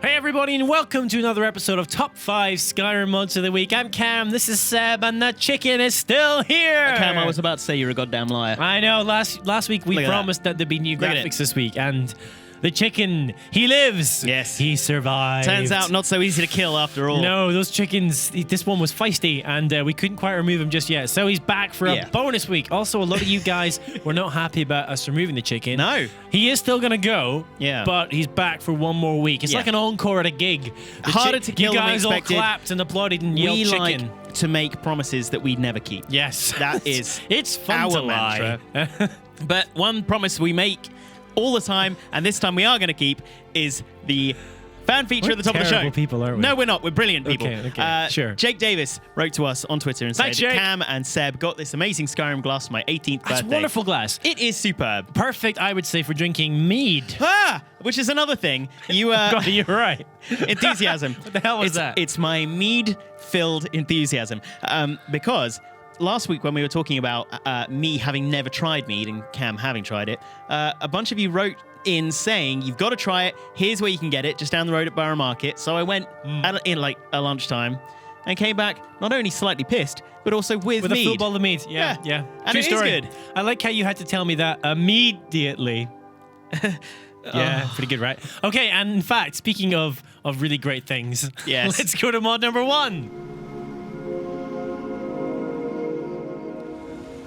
Hey everybody, and welcome to another episode of Top 5 Skyrim Mods of the Week. I'm Cam, this is Seb, and that chicken is still here! Cam, I was about to say you're a goddamn liar. I know, last week we promised that there'd be new graphics this week, and the chicken, he lives! Yes. He survived. Turns out not so easy to kill after all. No, those chickens, this one was feisty, and we couldn't quite remove him just yet, so he's back for a bonus week. Also, a lot of you guys were not happy about us removing the chicken. No. He is still gonna go, but he's back for one more week. It's like an encore at a gig. Harder to kill You than guys expected. all clapped and applauded and yelled chicken. We like to make promises that we never keep. Yes. That is it's fun our to lie. mantra. But one promise we make all the time, and this time we are going to keep, is the fan feature at the top of the show. People, aren't we? No, we're not. We're brilliant people. Okay, sure. Jake Davis wrote to us on Twitter and said, Cam and Seb got this amazing Skyrim glass for my 18th birthday. That's wonderful glass. It is superb. Perfect, I would say, for drinking mead. Which is another thing. You God, you're right. Enthusiasm. What the hell was that? It's my mead-filled enthusiasm. Because last week when we were talking about me having never tried mead and Cam having tried it, a bunch of you wrote in saying, you've got to try it. Here's where you can get it, just down the road at Borough Market. So I went in like a lunchtime and came back not only slightly pissed, but also with mead. A full bottle of mead. Yeah. And True it story. is good. I like how you had to tell me that immediately. Yeah, pretty good, right? Okay, and in fact, speaking of really great things, let's go to mod number 1.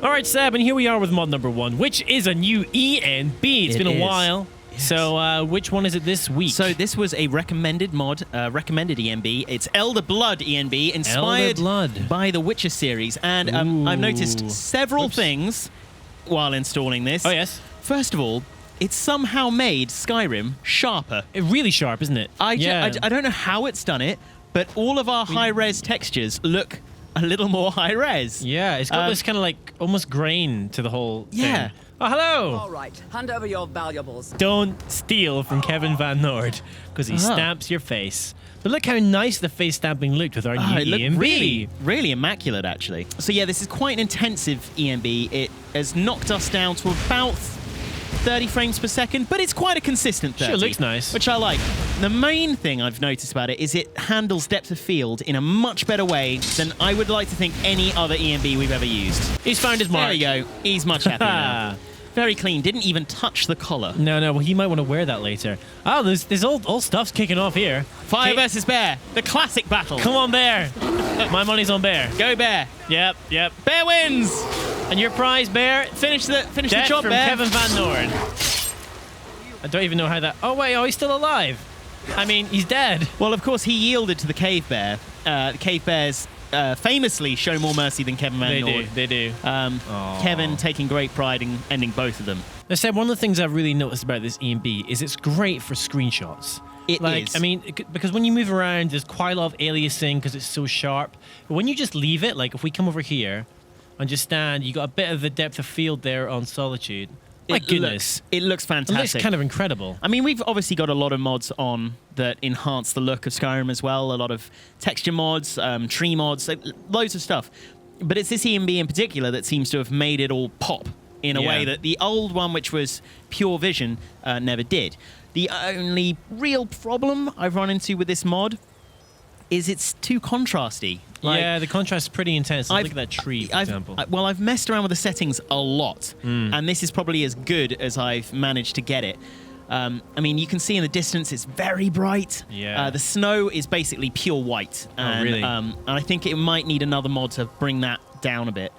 All right, Seb, and here we are with mod number 1, which is a new ENB. It's been a while. Yes. So which one is it this week? So this was a recommended mod, recommended ENB. It's Elder Blood ENB, inspired by the Witcher series. And I've noticed several things while installing this. Oh, yes. First of all, it's somehow made Skyrim sharper. Really sharp, isn't it? I don't know how it's done it, but all of our high-res textures look a little more high-res. Yeah, it's got this kind of like almost grain to the whole thing. Oh, hello! All right, hand over your valuables. Don't steal from Kevin VanNord, because he stamps your face. But look how nice the face stamping looked with our new ENB. Really, really immaculate, actually. So yeah, this is quite an intensive ENB. It has knocked us down to about 30 frames per second, but it's quite a consistent 30. Sure, looks nice. Which I like. The main thing I've noticed about it is it handles depth of field in a much better way than I would like to think any other ENB we've ever used. He's found his mark. There you go. He's much happier now. Very clean. Didn't even touch the collar. No, well, he might want to wear that later. Oh, there's all stuff's kicking off here. Fire versus bear. The classic battle. Come on, bear. My money's on bear. Go bear. Yep. Bear wins. And your prize, bear? Finish the job, from bear. Kevin VanNord. I don't even know how that... Oh, wait. Oh, he's still alive. I mean, he's dead. Well, of course, he yielded to the cave bear. The cave bears famously show more mercy than Kevin VanNord. They do. Kevin taking great pride in ending both of them. I said one of the things I've really noticed about this ENB is it's great for screenshots. It is. I mean, because when you move around, there's quite a lot of aliasing because it's so sharp. But when you just leave it, like if we come over here and just stand, you got a bit of the depth of field there on Solitude. My goodness. It looks fantastic. It looks kind of incredible. I mean, we've obviously got a lot of mods on that enhance the look of Skyrim as well. A lot of texture mods, tree mods, loads of stuff. But it's this ENB in particular that seems to have made it all pop in a way that the old one, which was pure vision, never did. The only real problem I've run into with this mod is it's too contrasty. Yeah, the contrast is pretty intense. Look at that tree, for example. I've messed around with the settings a lot, and this is probably as good as I've managed to get it. I mean, you can see in the distance it's very bright. Yeah. The snow is basically pure white. And, really? And I think it might need another mod to bring that down a bit.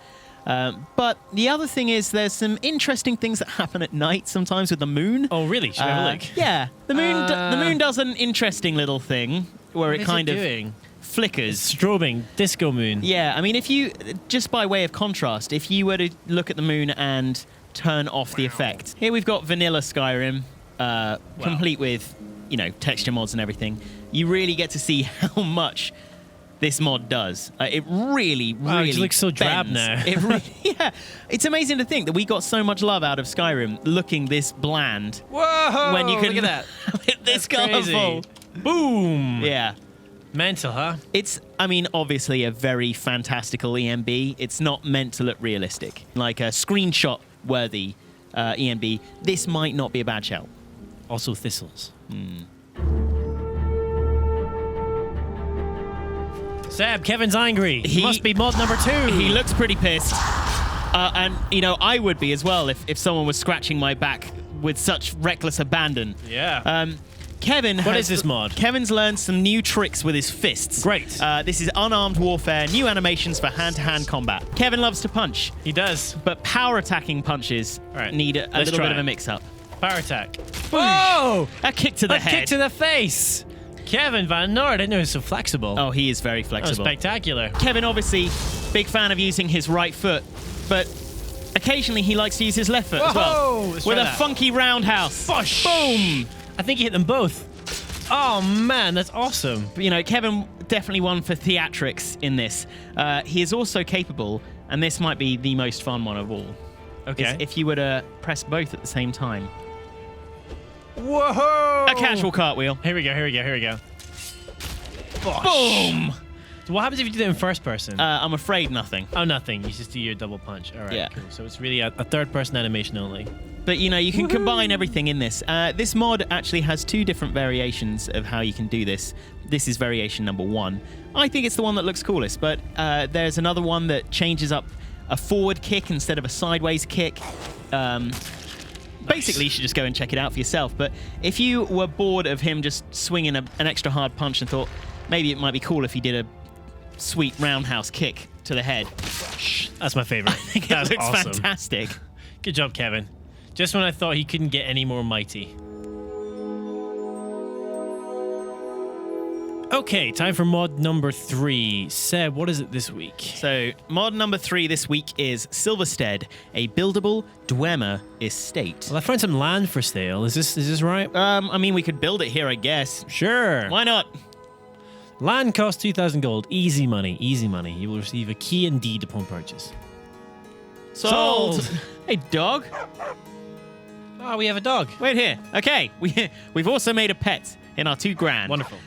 But the other thing is there's some interesting things that happen at night sometimes with the moon. Oh, really? Should I have a look? Yeah. The moon does an interesting little thing where it kind of flickers. Strobing, disco moon. Yeah, I mean, if you, just by way of contrast, if you were to look at the moon and turn off the effect. Here we've got vanilla Skyrim, complete with, texture mods and everything. You really get to see how much this mod does. It really it looks so drab now. It's amazing to think that we got so much love out of Skyrim looking this bland. Whoa! When you can look at that. this colourful. Boom! Yeah. Mental, huh? It's, I mean, obviously a very fantastical ENB. It's not meant to look realistic. Like a screenshot-worthy ENB, this might not be a bad shout. Also thistles. Seb, Kevin's angry. He must be mod number 2. He looks pretty pissed. And, you know, I would be as well if someone was scratching my back with such reckless abandon. Yeah. Kevin What is this mod? Kevin's learned some new tricks with his fists. Great. This is unarmed warfare, new animations for hand-to-hand combat. Kevin loves to punch, He does. but power attacking punches Right, need a let's little try bit of it. a mix-up. Power attack. Whoa! A kick to the A head. kick to the face. Kevin VanNord, I didn't know he was so flexible. Oh, he is very that was flexible. spectacular. Kevin, obviously, big fan of using his right foot, but occasionally he likes to use his left foot as Whoa! well. Let's With try a that. funky roundhouse. Bosh! Boom! I think he hit them both. Oh, man, that's awesome. You know, Kevin definitely won for theatrics in this. He is also capable, and this might be the most fun one of all. Okay. Is if you were to press both at the same time. Whoa! A casual cartwheel. Here we go. Bosh. Boom! So what happens if you do it in first person? I'm afraid nothing. Oh, nothing. You just do your double punch. All right, Yeah. cool. So it's really a third-person animation only. But, you know, you can combine everything in this. This mod actually has 2 different variations of how you can do this. This is variation number 1. I think it's the one that looks coolest, but there's another one that changes up a forward kick instead of a sideways kick. Basically, you should just go and check it out for yourself. But if you were bored of him just swinging an extra hard punch and thought maybe it might be cool if he did a sweet roundhouse kick to the head, That's my favorite. I think it That's looks awesome. fantastic. Good job, Kevin. Just when I thought he couldn't get any more mighty. Okay, time for mod number 3. Seb, what is it this week? So, mod number 3 this week is Silverstead, a buildable Dwemer estate. Well, I found some land for sale. Is this right? I mean, we could build it here, I guess. Sure. Why not? Land costs 2,000 gold. Easy money. Easy money. You will receive a key and deed upon purchase. Sold. Hey, dog. Oh, we have a dog. Wait here. Okay, we've also made a pet in our 2 grand. Wonderful.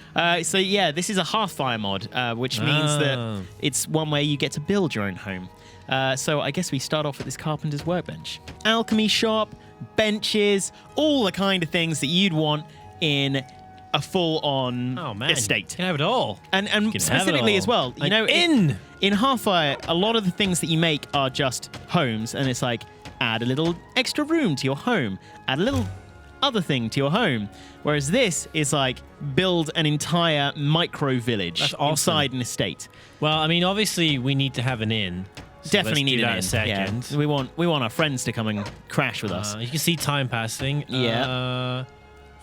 So yeah, this is a Hearthfire mod, which means that it's one way you get to build your own home. So I guess we start off at this carpenter's workbench. Alchemy shop, benches, all the kind of things that you'd want in a full-on estate. You can have it all. And can have it specifically all. as well, you An know, inn. in Hearthfire, a lot of the things that you make are just homes, and it's like add a little extra room to your home, add a little other thing to your home. Whereas this is like build an entire micro village That's awesome. inside an estate. Well, I mean, obviously we need to have an inn. So Definitely let's need do an that inn. in a second. Yeah. We want our friends to come and crash with us. You can see time passing. Yeah.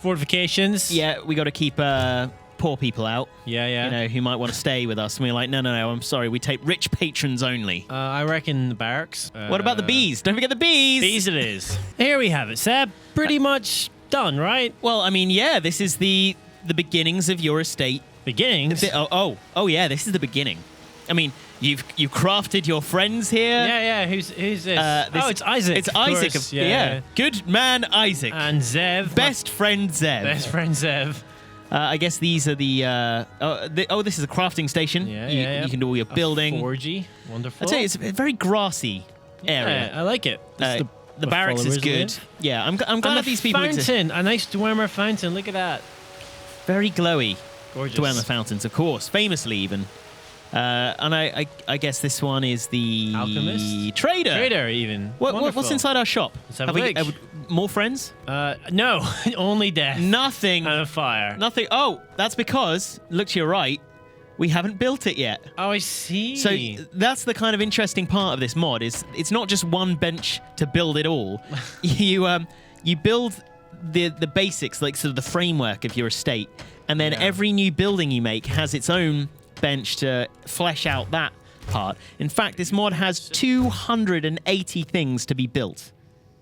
Fortifications. Yeah, we got to keep poor people out. Yeah. You know, who might want to stay with us. And we're like, no, I'm sorry. We take rich patrons only. I reckon the barracks. What about the bees? Don't forget the bees. Bees it is. Here we have it, Seb. Pretty much done, right? Well, I mean, yeah, this is the beginnings of your estate. Beginnings. Oh, yeah, this is the beginning. I mean, you've crafted your friends here. Yeah. Who's this? This- It's Isaac. It's of Isaac. course. Yeah. Good man, Isaac. And Zev. Best friend Zev. Best friend Zev. I guess these are the. This is a crafting station. Yeah. You can do all your building. Forgy. Wonderful. I'd say it's a very grassy area. Yeah, I like it. This is The barracks is followers good. live. Yeah, I'm And glad the these people exist. fountain. A nice Dwemer fountain. Look at that. Very glowy. Gorgeous. Dwemer fountains, of course, famously even. And I guess this one is the Alchemist? trader. Trader, even. What's Wonderful. inside our shop? Let's have a look. More friends? No, only death Nothing. and a fire. Nothing. Oh, that's because, look to your right, we haven't built it yet. Oh, I see. So that's the kind of interesting part of this mod, is it's not just one bench to build it all. You build the basics, like sort of the framework of your estate, and then every new building you make has its own bench to flesh out that part. In fact, this mod has 280 things to be built,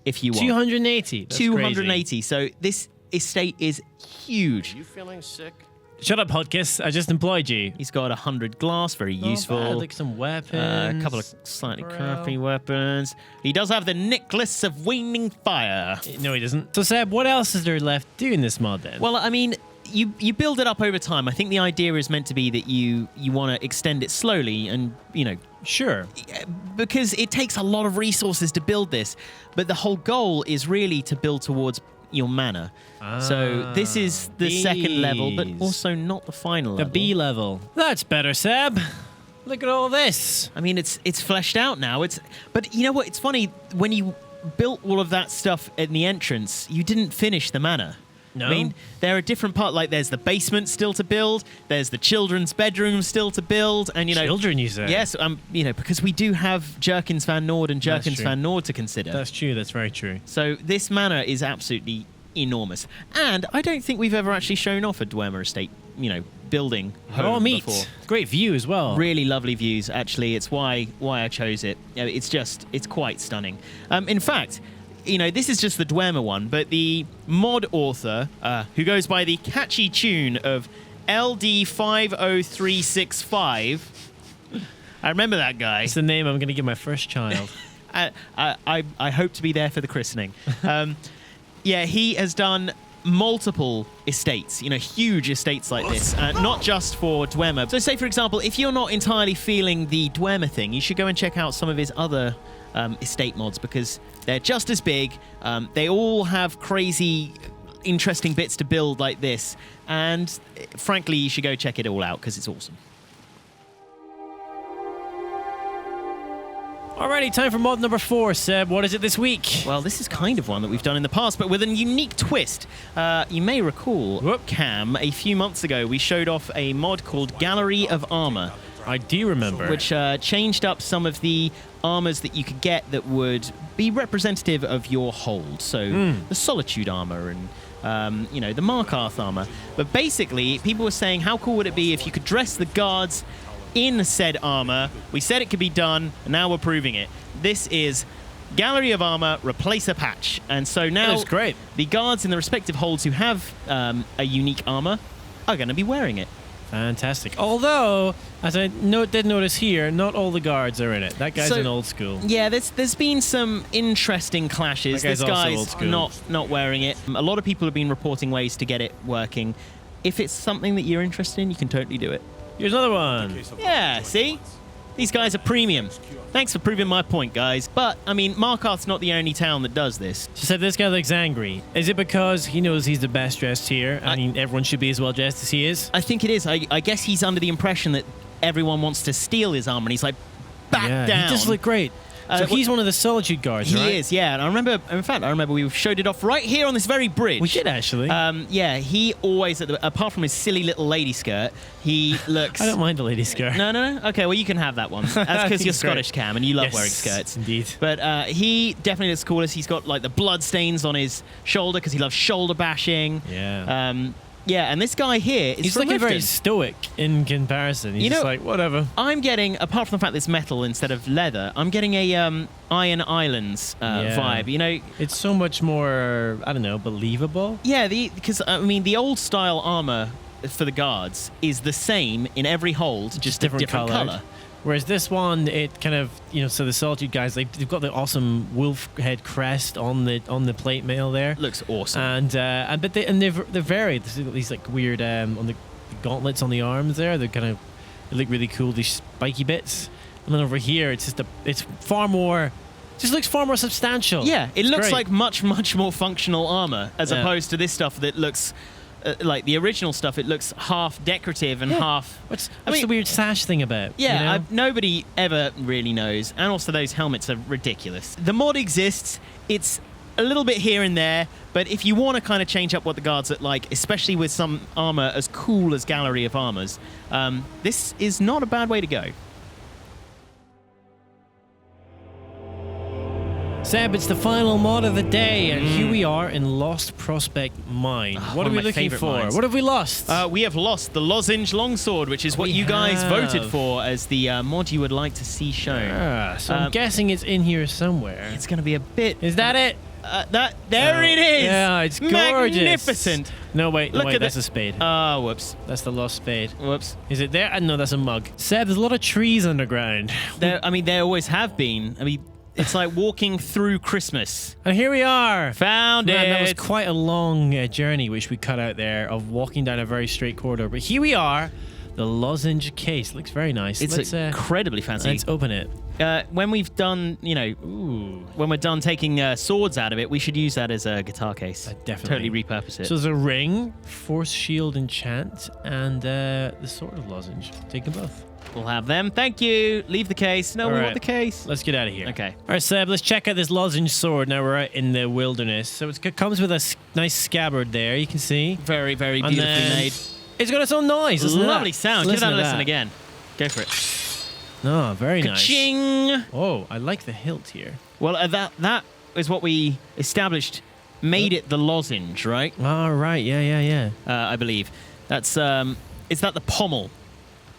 if you want. 280. That's 280. crazy. So this estate is huge. You feeling sick? Shut up, Hodkiss. I just employed you. He's got 100 glass, very useful. Bad. Like some weapons. A couple of slightly Bro. crafty weapons. He does have the necklace of waning fire. No, he doesn't. So, Seb, what else is there left doing this mod then? Well, I mean, you build it up over time. I think the idea is meant to be that you want to extend it slowly and, sure. because it takes a lot of resources to build this. But the whole goal is really to build towards your mana. So this is the second level, but these. also not the final The level. B level. That's better, Seb. Look at all this. I mean, it's fleshed out now. But you know what? It's funny, when you built all of that stuff in the entrance, you didn't finish the manor. No. I mean, there are different parts, like there's the basement still to build, there's the children's bedroom still to build, and Children, you say? Yes, because we do have Jerkins VanNord and That's Jerkins true. VanNord to consider. That's true. That's very true. So this manor is absolutely enormous. And I don't think we've ever actually shown off a Dwemer estate, building home Raw meat. before. Great view as well. Really lovely views, actually. It's why I chose it. It's quite stunning. In fact, this is just the Dwemer one, but the mod author, who goes by the catchy tune of LD50365, I remember that guy. It's the name I'm going to give my first child. I hope to be there for the christening. He has done multiple estates, huge estates like this, not just for Dwemer. So say, for example, if you're not entirely feeling the Dwemer thing, you should go and check out some of his other estate mods, because they're just as big. They all have crazy, interesting bits to build like this, and frankly, you should go check it all out because it's awesome. Alrighty, time for mod number 4, Seb. What is it this week? Well, this is kind of one that we've done in the past, but with a unique twist. You may recall, Cam, a few months ago, we showed off a mod called Gallery of Armor. I do remember. Which changed up some of the armors that you could get that would be representative of your hold. So the Solitude armor and, the Markarth armor. But basically, people were saying, how cool would it be if you could dress the guards in said armor? We said it could be done, and now we're proving it. This is Gallery of Armor, replace a patch. And so now That's great. the guards in the respective holds who have a unique armor are going to be wearing it. Fantastic. Although, as I did notice here, not all the guards are in it. That guy's So- an old school. Yeah, there's been some interesting clashes. That guy's This also old guy's school. not wearing it. A lot of people have been reporting ways to get it working. If it's something that you're interested in, you can totally do it. Here's another one. Yeah, see? These guys are premium. Thanks for proving my point, guys. But, Markarth's not the only town that does this. She said this guy looks angry. Is it because he knows he's the best dressed here and everyone should be as well dressed as he is? I think it is. I guess he's under the impression that everyone wants to steal his armor, and he's like, back down. He does look great. So he's one of the Solitude guards, right? He is, yeah. And I remember we showed it off right here on this very bridge. We did, actually. He always, apart from his silly little lady skirt, he looks... I don't mind the lady skirt. No. Okay, well, you can have that one. That's because you're He's great. Scottish, Cam, and you love Yes, wearing skirts. indeed. But he definitely looks coolest. He's got, the blood stains on his shoulder because he loves shoulder bashing. Yeah. And this guy here is He's from looking very Riften. stoic in comparison. He's just like, whatever. I'm getting, apart from the fact that it's metal instead of leather, I'm getting a Iron Islands vibe. It's so much more, I don't know, believable. Yeah, because the old style armor for the guards is the same in every hold, just a different color. Whereas this one, it kind of, so the Solitude guys, they've got the awesome wolf head crest on the plate mail there. Looks awesome. But they're varied. They've got these weird on the gauntlets on the arms there. They look really cool. These spiky bits. And then over here, it's far more. Just looks far more substantial. Yeah, it looks great. like much more functional armor as opposed to this stuff that looks. Like the original stuff, it looks half decorative and half... What's the weird sash thing about? Yeah, nobody ever really knows. And also those helmets are ridiculous. The mod exists. It's a little bit here and there, but if you want to kind of change up what the guards look like, especially with some armor as cool as Gallery of Armors, this is not a bad way to go. Seb, it's the final mod of the day, and here we are in Lost Prospect Mine. What are we looking for? Mines. What have we lost? We have lost the Lozenge Longsword, which is what you guys voted for as the mod you would like to see shown. So I'm guessing it's in here somewhere. It's going to be a bit... Is that it? There it is! Yeah, it's gorgeous. Magnificent. No, wait, Look at that's a spade. Oh, whoops. That's the lost spade. Whoops. Is it there? No, that's a mug. Seb, there's a lot of trees underground. There always have been. It's like walking through Christmas. And here we are. Found it. That was quite a long journey, which we cut out there, of walking down a very straight corridor. But here we are, The lozenge case looks very nice. It's incredibly fancy. Let's open it. When we've done, Ooh. when we're done taking swords out of it, we should use that as a guitar case. Definitely. Totally repurpose it. So there's a ring, force shield enchant, and the sword of lozenge. Take them both. We'll have them. Thank you. Leave the case. No, All we right. want the case. Let's get out of here. Okay. All right, Seb, let's check out this lozenge sword. Now we're out in the wilderness. So it comes with a nice scabbard there, you can see. Very, very And beautifully then made. It's got its own noise. Listen to Lovely that. sound. Let's Give that a to listen again. Go for it. No, very nice. Ka-ching! Oh, I like the hilt here. Well, that is what we established made it the lozenge, right? All right, yeah. I believe. That's is that the pommel?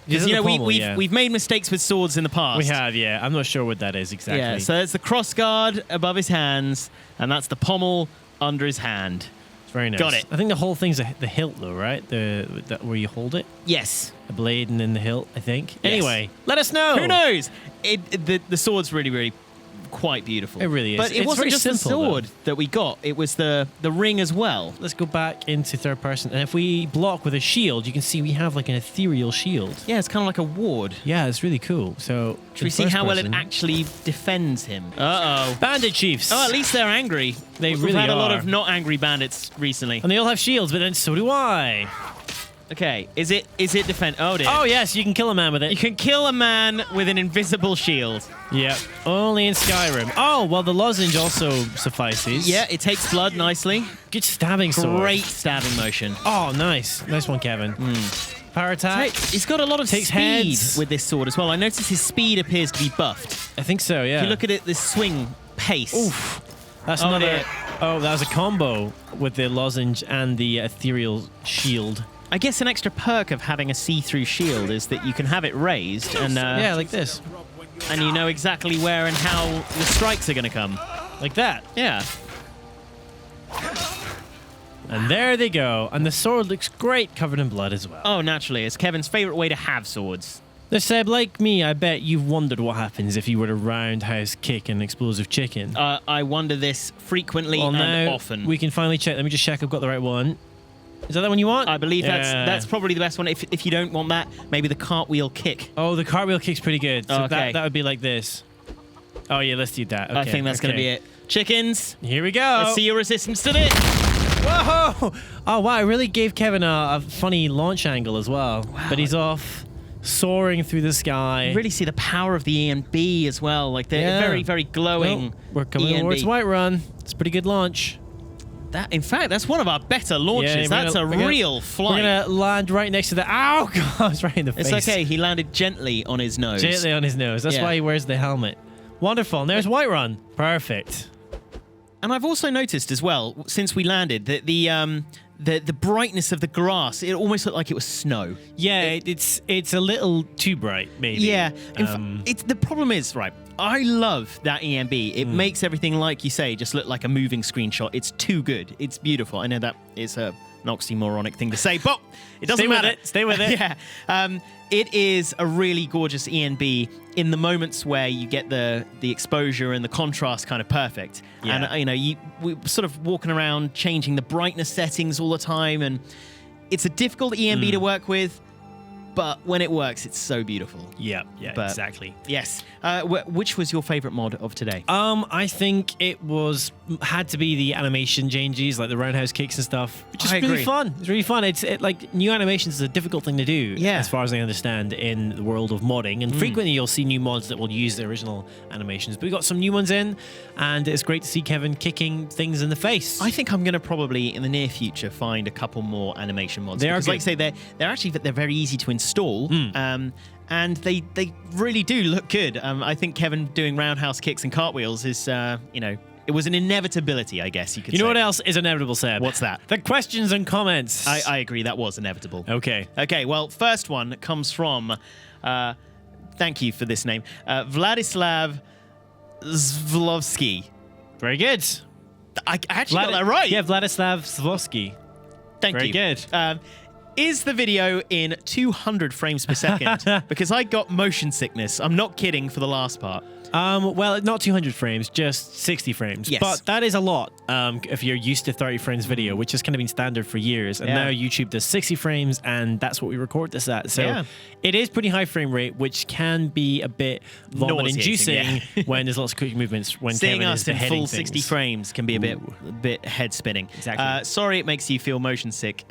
Is Because it you the know pommel? we've made mistakes with swords in the past. We have, yeah. I'm not sure what that is exactly. Yeah, so there's the crossguard above his hands, and that's the pommel under his hand. It's very nice. Got it. I think the whole thing's the hilt, though, right? That where you hold it, Yes. the blade, and then the hilt. I think. Yes. Anyway, let us know. Who knows? The sword's really, really quite beautiful. It really is. But it It's wasn't very just the simple, sword that we got. It was the ring as well. Let's go back into third person, and if we block with a shield, you can see we have like an ethereal shield. Yeah, it's kind of like a ward. Yeah, it's really cool. So Should we see how well it actually defends him? Uh-oh. Bandit chiefs. Oh, at least they're angry. They We've really had a lot are. of not angry bandits recently. And they all have shields, but then so do I. Okay, is it defend? Oh, dear. Oh yes, you can kill a man with You it. can kill a man with an invisible shield. Yeah, only in Skyrim. Oh well, the lozenge also suffices. Yeah, it takes blood nicely. Good stabbing sword. Great stabbing motion. Oh, nice one, Kevin. Power attack. He's got a lot of Takes speed heads. with this sword as well. I notice his speed appears to be buffed. I think so. Yeah. If you look at it, this swing pace. Oof. That's Oh, another. dear. Oh, that was a combo with the lozenge and the ethereal shield. I guess an extra perk of having a see-through shield is that you can have it raised and Yeah, like this, and you know exactly where and how the strikes are going to come. like that. Yeah. And there they go. And the sword looks great, covered in blood as well. Oh, naturally. It's Kevin's favorite way to have swords. Now, Seb, like me, I bet you've wondered what happens if you were to roundhouse kick an explosive chicken. I wonder this frequently Well, and now often. we can finally check. Let me just check I've got the right one. Is that the one you want? I believe Yeah. that's probably the best one. If you don't want that, maybe the cartwheel kick. Oh, the cartwheel kick's pretty good. So Oh, okay. that would be like this. Oh, yeah, let's do that. Okay, I think that's going to be it. Chickens, Here we go. let's see your resistance to this. Whoa! Oh, wow. I really gave Kevin a funny launch angle as well. Wow. But he's off, soaring through the sky. You really see the power of the E and B as well. Like they're Yeah. very, very glowing. Well, we're coming E and towards B. Whiterun. It's a pretty good launch. That, in fact, that's one of our better launches. Yeah, That's a real flight. We're going to land right next to the... Ow, God, right in the face. It's okay. He landed gently on his nose. Gently on his nose. That's Yeah. why he wears the helmet. Wonderful. And there's Whiterun. Perfect. And I've also noticed as well, since we landed, that the brightness of the grass, it almost looked like it was snow. Yeah, it's a little too bright, maybe. Yeah. It's the problem is, right, I love that EMB. It makes everything, like you say, just look like a moving screenshot. It's too good. It's beautiful. I know that is an oxymoronic thing to say, but it doesn't Stay with matter. it. Stay with it. Yeah. It is a really gorgeous ENB in the moments where you get the exposure and the contrast kind of perfect. Yeah. And we're sort of walking around changing the brightness settings all the time, and it's a difficult ENB to work with, but when it works, it's so beautiful. Yeah, But- exactly. Yes. Which was your favorite mod of today? I think it had to be the animation changes, like the roundhouse kicks and stuff. Which is I really agree. fun. It's really fun. Like new animations is a difficult thing to do, Yeah. as far as I understand, in the world of modding. And frequently you'll see new mods that will use the original animations. But we got some new ones in, and it's great to see Kevin kicking things in the face. I think I'm going to probably in the near future find a couple more animation mods. They are because, like I good. say, they're very easy to install. And they really do look good. I think Kevin doing roundhouse kicks and cartwheels is, it was an inevitability, I guess you could say. You know what else is inevitable, Seb? What's that? The questions and comments. I agree, that was inevitable. Okay. Okay, well, first one comes from, thank you for this name, Vladislav Zvlovsky. Very good. I actually got that right. Yeah, Vladislav Zvosky. Thank Very you. good. Is the video in 200 frames per second? Because I got motion sickness. I'm not kidding for the last part. Well, not 200 frames, just 60 frames. Yes. But that is a lot if you're used to 30 frames video, which has kind of been standard for years. And Yeah. now YouTube does 60 frames, and that's what we record this at. So Yeah. it is pretty high frame rate, which can be a bit vomit-inducing Nauseating, when there's lots of quick movements. When Seeing Kevin us is in beheading full 60 things. frames can be a bit head spinning. Exactly. Sorry it makes you feel motion sick.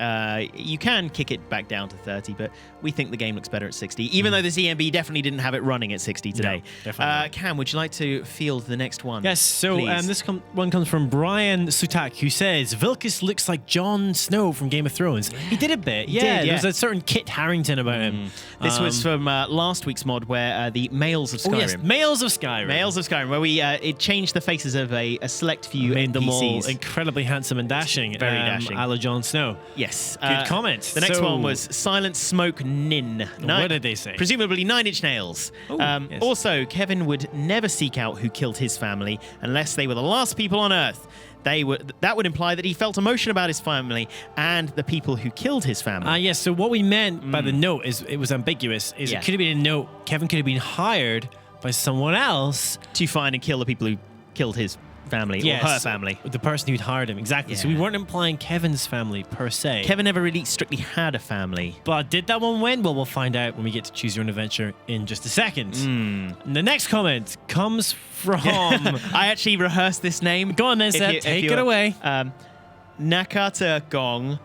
You can kick it back down to 30, but we think the game looks better at 60, even though this EMB definitely didn't have it running at 60 today. definitely not. Cam, would you like to field the next one? Yes, so please? this one comes from Brian Sutak, who says, Vilkas looks like Jon Snow from Game of Thrones. He did a bit, yeah. did, There's a certain Kit Harington about him. This was from last week's mod where the Males of Skyrim. Oh, yes, Males of Skyrim. Males of Skyrim, where we it changed the faces of a select few Made them all NPCs. incredibly handsome and dashing. Very dashing. A la Jon Snow. Yes. Good comment. The next So- one was Silent Smoke Nin. What did they say? Presumably 9 Inch Nails. Oh, yes. Also, Kevin would never seek out who killed his family unless they were the last people on Earth. That would imply that he felt emotion about his family and the people who killed his family. Yes, so what we meant by the note is it was ambiguous. It could have been a note. Kevin could have been hired by someone else. To find and kill the people who killed his family or her family. The person who'd hired him, exactly. So we Yeah. weren't implying Kevin's family per se. Kevin never really strictly had a family. But did that one win? Well, we'll find out when we get to Choose Your Own Adventure in just a second. And the next comment comes from... I actually rehearsed this name. Go on then, Seb. Take it away. Nakata Gong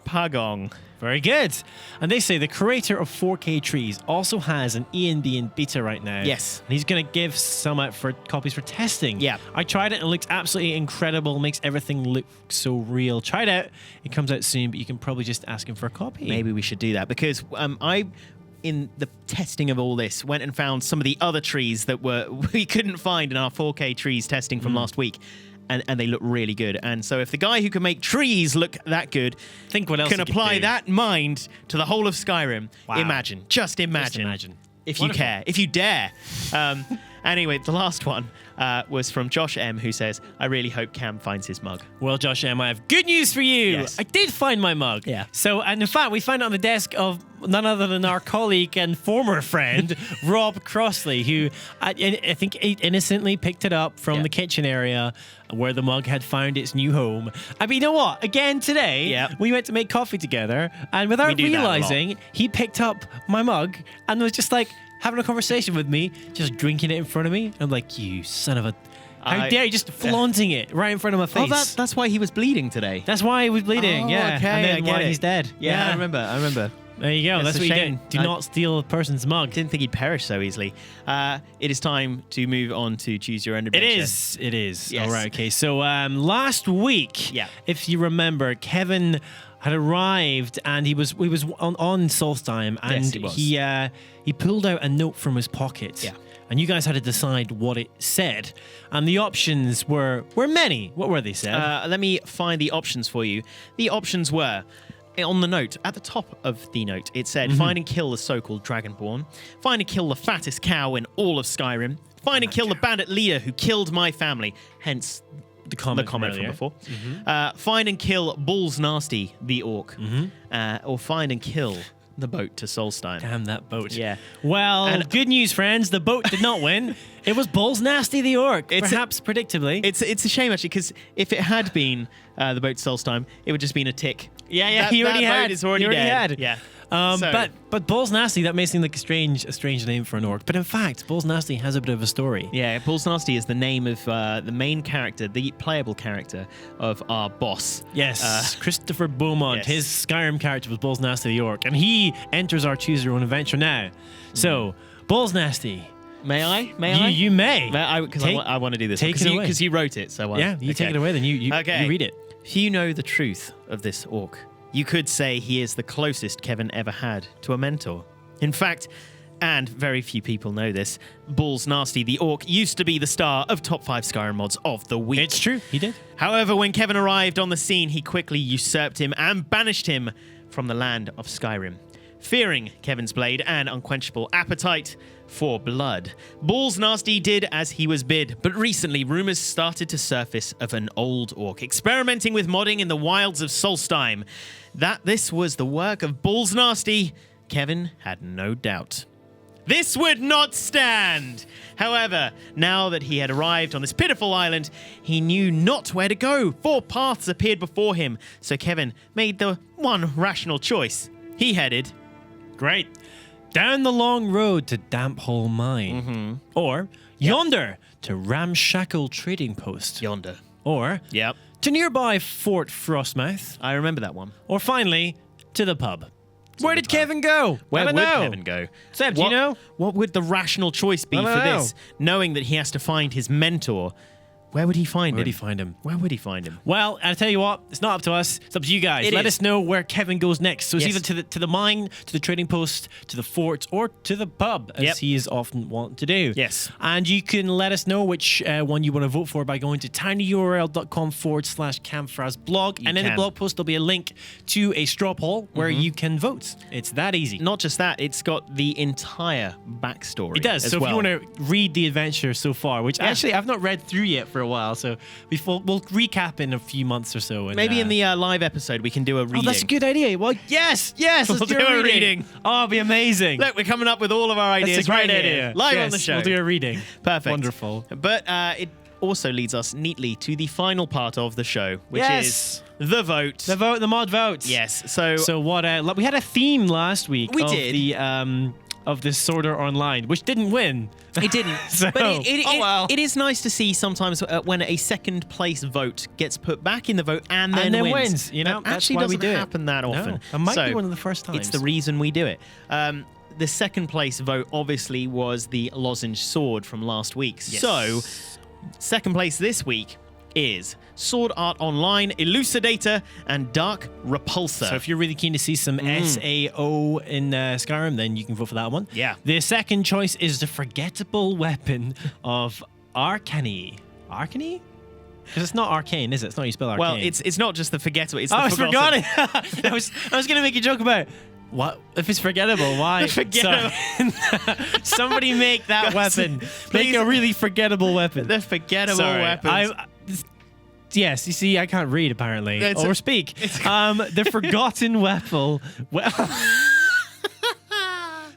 Pagong. Very good. And they say the creator of 4K Trees also has an ENB in beta right now. Yes. And he's going to give some out for copies for testing. Yeah. I tried it and it looks absolutely incredible. Makes everything look so real. Try it out. It comes out soon, but you can probably just ask him for a copy. Maybe we should do that because in the testing of all this, went and found some of the other trees that we couldn't find in our 4K trees testing from last week. And they look really good. And so if the guy who can make trees look that good Think what else can he could apply do. that mind to the whole of Skyrim, Wow. imagine. Just imagine. If you Wonderful. care. If you dare. Anyway, the last one was from Josh M, who says, I really hope Cam finds his mug. Well, Josh M, I have good news for you. Yes. I did find my mug. Yeah. So, and in fact, we found it on the desk of none other than our colleague and former friend, Rob Crossley, who I think innocently picked it up from the kitchen area where the mug had found its new home. I mean, you know what? Again, today, we went to make coffee together, and without do that a lot. realizing, he picked up my mug and was just like having a conversation with me, just drinking it in front of me. I'm like, you son of a... How dare you, just flaunting it right in front of my face. Oh, that's why he was bleeding today. That's why he was bleeding, Oh, yeah. okay, And then I get why it. he's dead. Yeah, I remember. There you go. It's That's a what you shame. do. Do not steal a person's mug. Didn't think he'd perish so easily. It is time to move on to Choose Your Own Adventure. It is. Yes. All right, okay. So last week, if you remember, Kevin had arrived and he was on Solstheim, and Yes, he was. he pulled out a note from his pocket. Yeah. And you guys had to decide what it said. And the options were many. What were they, Seb? Let me find the options for you. The options were, on the note, at the top of the note, it said, find and kill the so-called Dragonborn. Find and kill the fattest cow in all of Skyrim. Find and kill the bandit leader who killed my family. Hence the comment from earlier. before. Find and kill Balls Nasty, the orc. Or find and kill the boat to Solstheim. Damn that boat. Yeah. Well, And- good news, friends. The boat did not win. It was Balls Nasty the Orc, perhaps predictably. It's a shame, actually, because if it had been the boat to Solstheim, it would just been a tick. Yeah, he already had. Is already He already dead. had. Yeah. But Balls Nasty, that may seem like a strange name for an orc. But in fact, Balls Nasty has a bit of a story. Yeah, Balls Nasty is the name of the main character, the playable character of our boss. Yes, Christopher Beaumont. yes. His Skyrim character was Balls Nasty the Orc, and he enters our Choose Your Own Adventure now. So, Balls Nasty. May I? You may. Because I want to do this. take it away. Because you wrote it, so Yeah, you take it away then. You read it. If you know the truth of this orc, you could say he is the closest Kevin ever had to a mentor. In fact, and very few people know this, Balls Nasty the orc used to be the star of top 5 Skyrim mods of the week. It's true. He did. However, when Kevin arrived on the scene, he quickly usurped him and banished him from the land of Skyrim. Fearing Kevin's blade and unquenchable appetite for blood, Balls Nasty did as he was bid, but recently rumors started to surface of an old orc experimenting with modding in the wilds of Solstheim. That this was the work of Balls Nasty, Kevin had no doubt. This would not stand. However, now that he had arrived on this pitiful island, he knew not where to go. 4 paths appeared before him, so Kevin made the one rational choice. He headed Great. Down the long road to Damp Hole Mine. Or yonder to Ramshackle Trading Post. yonder. Or Yep. to nearby Fort Frostmouth. I remember that one. Or finally, to the pub. Where did Kevin go? Where I would don't know. Kevin go? Seb, do you know? What would the rational choice be I for don't know. this? Knowing that he has to find his mentor. Where would he find Where him? did he find him? Where would he find him? Well, I'll tell you what, it's not up to us. It's up to you guys. It Let is. us know where Kevin goes next. So it's Yes. either to the mine, to the trading post, to the fort, or to the pub, as Yep. he is often want to do. Yes. And you can let us know which one you want to vote for by going to tinyurl.com/Camfrazblog. And in the can. blog post, there'll be a link to a straw poll where you can vote. It's that easy. Not just that, it's got the entire backstory. It does. as So well. if you want to read the adventure so far, which actually I've not read through yet for a while, so we'll recap in a few months or so. And, Maybe in the live episode we can do a reading. Oh, that's a good idea. Well, yes, let's We'll do do a a reading. reading. Oh, it'll be amazing. Look, we're coming up with all of our ideas. That's a great right here, idea. live Yes, on the show. We'll do a reading. Perfect. Wonderful. But it also leads us neatly to the final part of the show, which Yes. is the vote. The vote, the mod votes. Yes. So what? We had a theme last week. We of did. the of the Sword Art Online, which didn't win. it didn't. So- But well. it is nice to see sometimes when a second place vote gets put back in the vote and then, wins. You know, that that's actually why we doesn't do it. happen that often. No, it might So be one of the first times. It's the reason we do it. The second place vote obviously was the Lozenge sword from last week. Yes. So second place this week is Sword Art Online, Elucidator, and Dark Repulsor. So if you're really keen to see some SAO in Skyrim, then you can vote for that one. Yeah. The second choice is the forgettable weapon of Arcany. Arcany? Because it's not arcane, is it? It's not how you spell arcane. well, it's not just the forgettable. It's the Oh, I forgotten. forgot it. I was going to make a joke about what if it's forgettable? Why? Forgettable. Sorry. Somebody make that Guys, weapon. please. Make a really forgettable weapon. The forgettable Sorry. weapons. Yes, you see, I can't read apparently It's or a- speak. The forgotten weapon.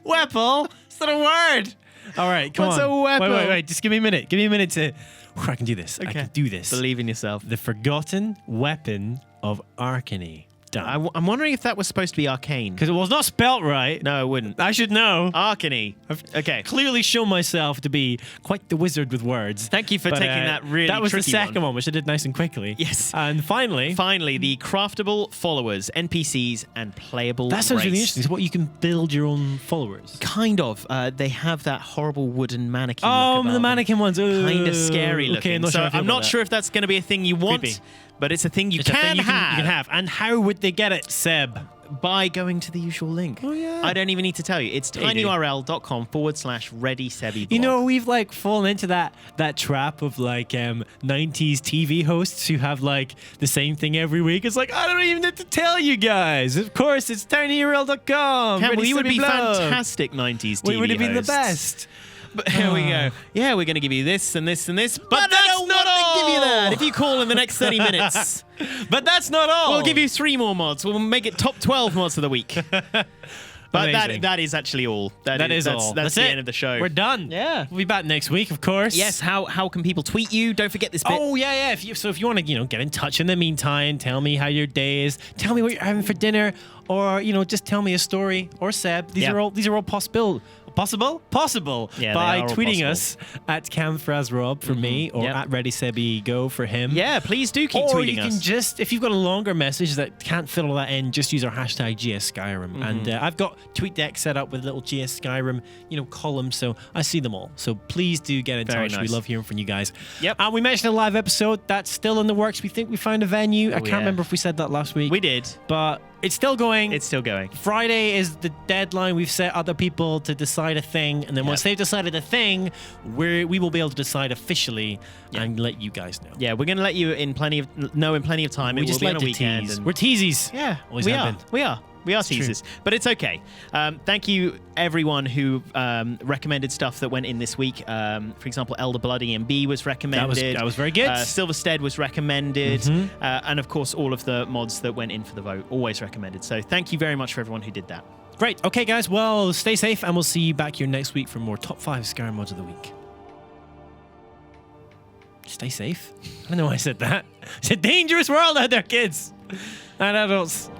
Weapon? Is that a word? All right, come What's on. a weapon? Wait. Just give me a minute. Give me a minute to. I can do this. I Okay. can do this. Believe in yourself. The forgotten weapon of Arcany. Done. I'm wondering if that was supposed to be arcane. Because it was not spelt right. No, it wouldn't. I should know. Arcany. Okay. Clearly shown myself to be quite the wizard with words. Thank you for But, taking that really That was the tricky second one. one, which I did nice and quickly. Yes. And finally, Finally, the craftable followers, NPCs, and playable that sounds really race. interesting. It's what you can build your own followers. Kind of. They have that horrible wooden mannequin. Oh, look about the them. mannequin ones. Kind of scary looking. Okay, I'm not so sure how I feel I'm about not that. sure if that's going to be a thing you want, Creepy. but it's a thing you It's a can thing you can have. And how would they get it, Seb? by going to the usual link. Oh, yeah. I don't even need to tell you. It's Yeah, you do. tinyurl.com/readysebi. You know, we've like fallen into that trap of like 90s TV hosts who have like the same thing every week. It's like, I don't even need to tell you guys. Of course, it's tinyurl.com. Campbell, you would be blog. fantastic 90s TV We would have been the hosts. best. But here we go. Yeah, we're going to give you this and this and this, but But I that's don't not want to give you that. all. If you call in the next 30 minutes, But that's not all. we'll give you 3 more mods. We'll make it top 12 mods of the week. But Amazing. that is actually all. That is all. That's the it. end of the show. We're done. Yeah. We'll be back next week, of course. Yes. How can people tweet you? Don't forget this bit. Oh yeah. If you want to, get in touch in the meantime, tell me how your day is. Tell me what you're having for dinner, or just tell me a story. Or Seb. These Yeah. are all possible. Possible Yeah, by they are all tweeting possible. us at CamFrazRob for me, or Yep. at ReadySebiGo for him. Yeah, please do keep Or tweeting you us. can just, if you've got a longer message that can't fit all that in, just use our hashtag GSSkyrim. And I've got TweetDeck set up with little GSSkyrim, columns, so I see them all. So please do get in Very touch. nice. We love hearing from you guys. Yep. And we mentioned a live episode that's still in the works. We think we found a venue. I can't yeah. remember if we said that last week. We did. But it's still going. It's still going. Friday is the deadline. We've set other people to decide a thing, and then once they've decided a thing, we will be able to decide officially and let you guys know. Yeah, we're going to let you in plenty of time. We It just will be like on a to weekend. tease. and- We're teasies. Yeah, Always we have are. been. We are true. teasers, but it's okay. Thank you, everyone who recommended stuff that went in this week. For example, Elder Blood EMB was recommended. That was very good. Silverstead was recommended. And of course, all of the mods that went in for the vote, always recommended. So thank you very much for everyone who did that. Great. Okay, guys. Well, stay safe, and we'll see you back here next week for more top 5 Skyrim mods of the week. Stay safe. I don't know why I said that. It's a dangerous world out there, kids and adults.